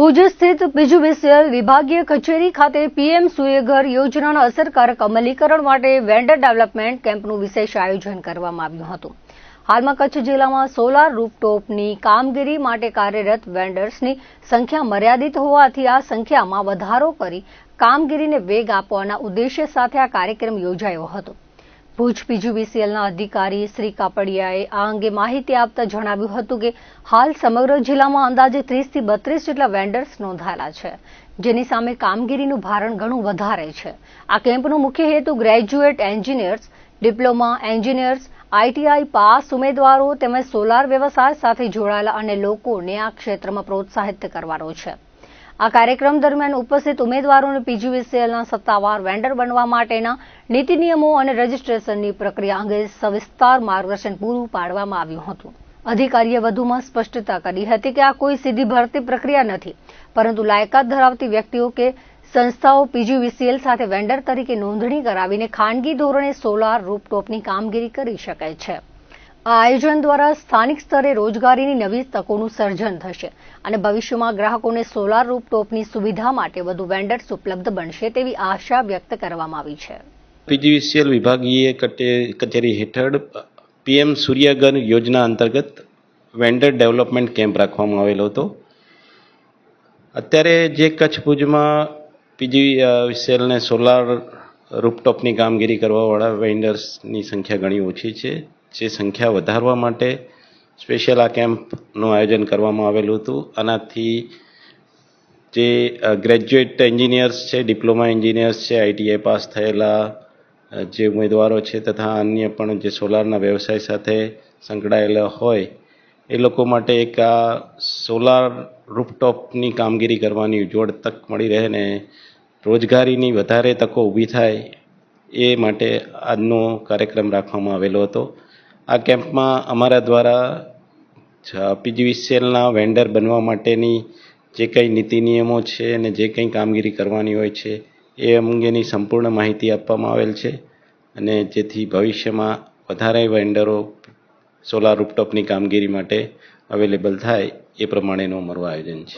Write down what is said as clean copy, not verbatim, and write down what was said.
ભુજ સ્થિત પીજીવીસીએલ વિભાગીય કચેરી ખાતે પીએમ સૂર્યઘર યોજનાના અસરકારક અમલીકરણ માટે વેન્ડર ડેવલપમેન્ટ કેમ્પનું વિશેષ આયોજન કરવામાં આવ્યું હતું। હાલમાં કચ્છ જિલ્લામાં સોલાર રૂફટોપની કામગીરી માટે કાર્યરત વેન્ડર્સની સંખ્યા મર્યાદિત હોવાથી આ સંખ્યામાં વધારો કરી કામગીરીને વેગ આપવાના ઉદ્દેશ્ય સાથે આ કાર્યક્રમ યોજાયો હતો। ભુજ પીજીવીસીએલના અધિકારી શ્રી કાપડિયાએ આ અંગે માહિતી આપતા જણાવ્યું હતું કે હાલ સમગ્ર જિલ્લામાં અંદાજે 30 થી 32 જેટલા વેન્ડર્સ નોંધાયેલા છે, જેની સામે કામગીરીનું ભારણ ઘણું વધારે છે। આ કેમ્પનો મુખ્ય હેતુ graduate engineers, diploma engineers, ITI pass ઉમેદવારો તેમજ સોલાર વ્યવસાય સાથે જોડાયેલા અને લોકોને આ ક્ષેત્રમાં પ્રોત્સાહિત કરવાનો છે। આ કાર્યક્રમ દરમિયાન ઉપસ્થિત ઉમેદવારોને પીજીવીસીએલના સત્તાવાર વેન્ડર બનવા માટેના નીતિ નિયમો અને રજીસ્ટ્રેશનની પ્રક્રિયા અંગે સવિસ્તાર માર્ગદર્શન પૂરું પાડવામાં આવ્યું હતું। અધિકારીએ વધુમાં સ્પષ્ટતા કરી હતી કે આ કોઈ સીધી ભરતી પ્રક્રિયા નથી, પરંતુ લાયકાત ધરાવતી વ્યક્તિઓ કે સંસ્થાઓ પીજીવીસીએલ સાથે વેન્ડર તરીકે નોંધણી કરાવીને ખાનગી ધોરણે સોલાર રૂફટોપની કામગીરી કરી શકે છે। આ આયોજન દ્વારા સ્થાનિક સ્તરે રોજગારીની નવી તકોનું સર્જન થશે અને ભવિષ્યમાં ગ્રાહકોને સોલાર રૂફટોપની સુવિધા માટે વધુ વેન્ડર્સ ઉપલબ્ધ બનશે તેવી આશા વ્યક્ત કરવામાં આવી છે। પીજીવીસીએલ વિભાગીય કચેરી હેઠળ પીએમ સૂર્યઘર યોજના અંતર્ગત વેન્ડર ડેવલપમેન્ટ કેમ્પ રાખવામાં આવેલો હતો। અત્યારે જે કચ્છ ભુજમાં પીજીવીસીએલને સોલાર રૂફટોપની કામગીરી કરવાવાળા વેન્ડર્સની સંખ્યા ઘણી ઓછી છે। જે સંખ્યા વધારવા માટે સ્પેશિયલ આ કેમ્પનું આયોજન કરવામાં આવેલું હતું। આનાથી જે ગ્રેજ્યુએટ એન્જિનિયર્સ છે, ડિપ્લોમા એન્જિનિયર્સ છે, આઈટીઆઈ પાસ થયેલા જે ઉમેદવારો છે તથા અન્ય પણ જે સોલારના વ્યવસાય સાથે સંકળાયેલા હોય એ લોકો માટે એક આ સોલાર રૂફટોપની કામગીરી કરવાની ઉજ્જવળ તક મળી રહે ને રોજગારીની વધારે તકો ઊભી થાય એ માટે આજનો કાર્યક્રમ રાખવામાં આવેલો હતો। આ કેમ્પમાં અમારા દ્વારા પીજીવીસીએલના વેન્ડર બનવા માટેની જે કંઈ નીતિ નિયમો છે અને જે કંઈ કામગીરી કરવાની હોય છે એ અંગેની સંપૂર્ણ માહિતી આપવામાં આવેલ છે અને જેથી ભવિષ્યમાં વધારે વેન્ડરો સોલાર રૂફટોપની કામગીરી માટે અવેલેબલ થાય એ પ્રમાણેનું અમારું આયોજન છે।